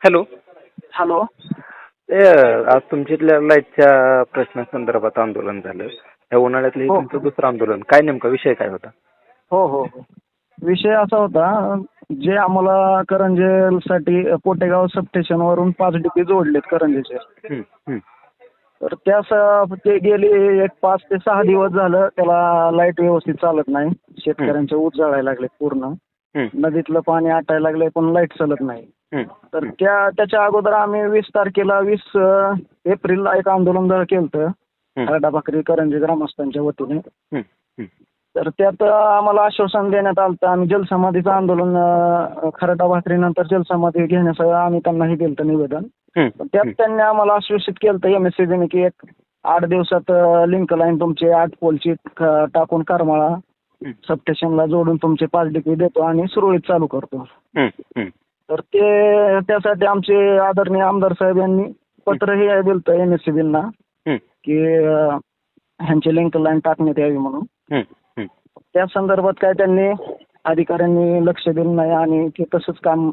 Hello. Hello. ते आज तुमच्यातल्या लाईटच्या प्रश्नासंदर्भात आंदोलन झालं. या उन्हाळ्यातलं हे हो तुमचं दुसरं आंदोलन. काय नेमका विषय काय होता? हो हो हो. विषय असा होता, जे आम्हाला करंजेसाठी पोटेगाव सबस्टेशनवरून 5 डीपी जोडलेत करंजेचे. हं, हं, तर ते गेली एक 5 ते 6 दिवस झालं त्याला लाईट व्यवस्थित चालत नाही. हं, शेतकऱ्यांचे ऊस जळायला लागले पूर्ण. हं, नदीतलं पाणी आटायला लागलंय पण लाईट चालत नाही. हं, तर त्याच्या अगोदर आम्ही 20 तारखेला 20 एप्रिलला एक आंदोलन केलं हं, खरडा भाकरी करंजे ग्रामस्थांच्या वतीने. हं, हं, तर त्यात आम्हाला आश्वासन देण्यात आलं होतं. आम्ही जलसमाधीचं आंदोलन खरडा भाकरीनंतर जलसमाधी घेण्याचं आम्ही त्यांना हे दिलं निवेदन. हं, पण त्यात त्यांनी आम्हाला आश्वासित केलं होतं MSCBने की 8 दिवसात लिंक लाईन तुमचे 8 पोलची टाकून करमाळा हं, सबस्टेशनला जोडून तुमचे 5 डीपी देतो आणि सुरळीत चालू करतो. हं, हं, तर त्यासाठी आमचे आदरणीय आमदार साहेब यांनी पत्र हे दिलं होतं MSCBना हं, की ह्यांची लिंक लाईन टाकण्यात यावी म्हणून. हं, हं, त्या संदर्भात काय त्यांनी अधिकाऱ्यांनी लक्ष दिलं नाही आणि ते तसंच काम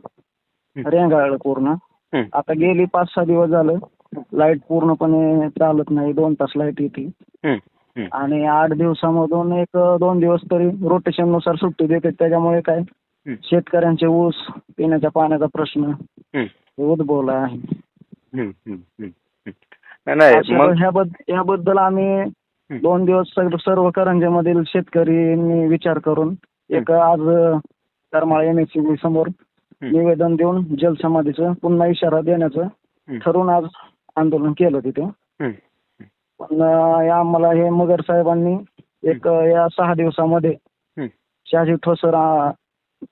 रेंगाळलं पूर्ण. हं, आता गेली 5-6 दिवस झालं लाईट पूर्णपणे चालत नाही. 2 तास लाईट येते हं, हं, आणि 8 दिवसामधून 1-2 दिवस तरी रोटेशननुसार सुट्टी देते. त्याच्यामुळे काय हं, शेतकऱ्यांचे ऊस पिण्याच्या पाण्याचा प्रश्न हं, उद्भवला आहे. हं, हं, हं. नाही मग याबद्दल आम्ही हं, 2 दिवस सर्व करंजेमधील शेतकऱ्यांनी विचार करून एक आज करमाळा MSCB समोर हं, निवेदन देऊन जलसमाधीचं पुन्हा इशारा देण्याचं हं, ठरवून आज आंदोलन केलं तिथे. हं, पण आम्हाला हे मगर साहेबांनी या 6 दिवसामध्ये हं, शहाजी ठोसर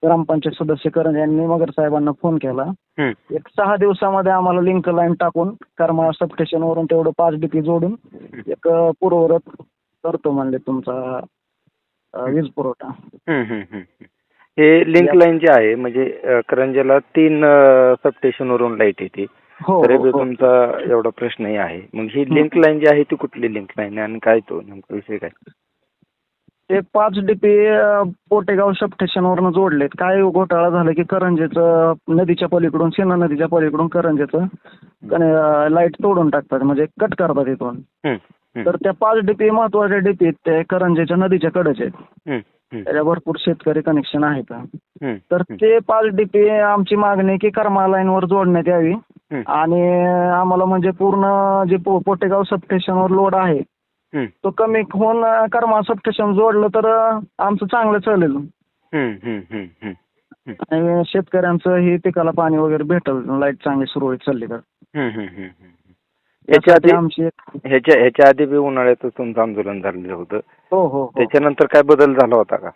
ग्रामपंचायत सदस्य करंजे यांनी मगर साहेबांना फोन केला. हं, 6 दिवसामध्ये आम्हाला लिंक लाईन टाकून करमाळा सबस्टेशनवरून तेवढं 5 डीपी जोडून पूर्ववत करतो म्हणले तुमचा वीज पुरवठा. हं, हं, हं. हे लिंक लाईन जे आहे म्हणजे करंजेला 3 सबस्टेशनवरून लाईट येते. हो तरी हो बी हो. तुमचा एवढा प्रश्नही आहे. मग ही लिंक लाईन जी आहे ती कुठली लिंक लाईन आहे आणि काय तो नेमका विषय काय? ते 5 डीपी पोटेगाव सबस्टेशनवरून जोडलेत. काय घोटाळा झाला की करंजेचं नदीच्या पलीकडून सेना नदीच्या पलीकडून करंजेचं लाईट तोडून टाकतात म्हणजे कट करतात इथून. हं, हं, तर त्या 5 डीपी महत्वाच्या डीपी ते करंजेच्या नदीच्या कडेच आहेत. हं, हं, त्याच्या भरपूर शेतकरी कनेक्शन आहेत. हं, तर हं, ते 5 डीपी आमची मागणी आहे की करमाळा लाईनवर जोडण्यात यावी हं, आणि आम्हाला म्हणजे पूर्ण जे पोटेगाव सबस्टेशनवर लोड आहे हं, तो कमी होऊन करमाळा सबस्टेशन जोडलं तर आमचं चांगलं चालेल हं, हं, हं, हं, हं, आणि शेतकऱ्यांचं ही पिकाला पाणी वगैरे भेटल लाईट चांगली सुरळीत चालली तर. हं, हं, हं, हं. ह्याच्या त्यासाठी आधी आमची ह्याच्या आधी बी उन्हाळ्यातच तुमचं आंदोलन झालेलं होतं. हो हो हो. त्याच्यानंतर काय बदल झाला होता का?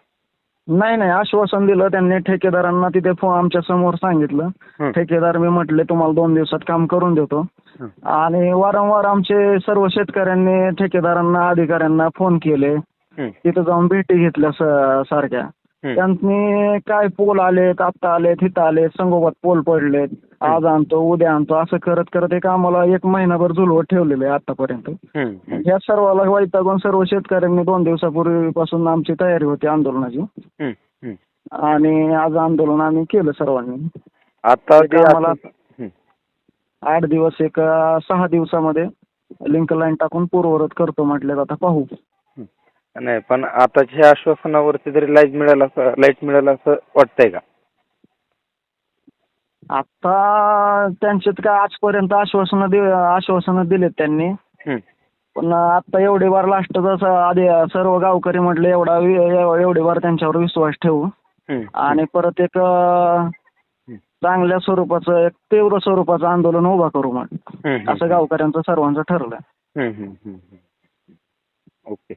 नाही आश्वासन दिलं त्यांनी ठेकेदारांना तिथे आमच्या समोर सांगितलं. हं, ठेकेदार मी म्हटले तुम्हाला 2 दिवसात काम करून देतो हं, आणि वारंवार आमचे सर्व शेतकऱ्यांनी ठेकेदारांना अधिकाऱ्यांना फोन केले. हं, तिथं जाऊन भेटी घेतल्या सारख्या. हं, त्यांनी काय पोल आलेत आत्ता आलेत इथं आले संगोबात पोल पडलेत आज आणतो उद्या आणतो असं करत करत एक आम्हाला 1 महिनाभर झुलवत ठेवलेलं आहे आतापर्यंत. हं, हं, ह्या सर्वाला वैतागून सर्व शेतकऱ्यांनी 2 दिवसापूर्वीपासून आमची तयारी होती आंदोलनाची हं, हं. आणि आज आंदोलन आम्ही केलं सर्वांनी. आता एक ते आम्हाला हं, 8 दिवस 6 दिवसामध्ये लिंक लाईन टाकून पूर्ववत करतो म्हटलं आता पाहू. हं. नाही पण आताच्या आश्वासनावरती तरी लाईट मिळेल असं वाटतंय का? आता त्यांच्यात काय आजपर्यंत आश्वासनं दिलेत त्यांनी. हं, पण आता एवढी बार लास्टच आधी सर्व गावकरी म्हटले एवढी बार त्यांच्यावर विश्वास ठेवू हं, आणि परत एक हं, चांगल्या स्वरूपाचं एक तीव्र स्वरूपाचं आंदोलन उभा करू हं, असं गावकऱ्यांचं सर्वांचं ठरलं. हं, हं, हं, हं. ओके.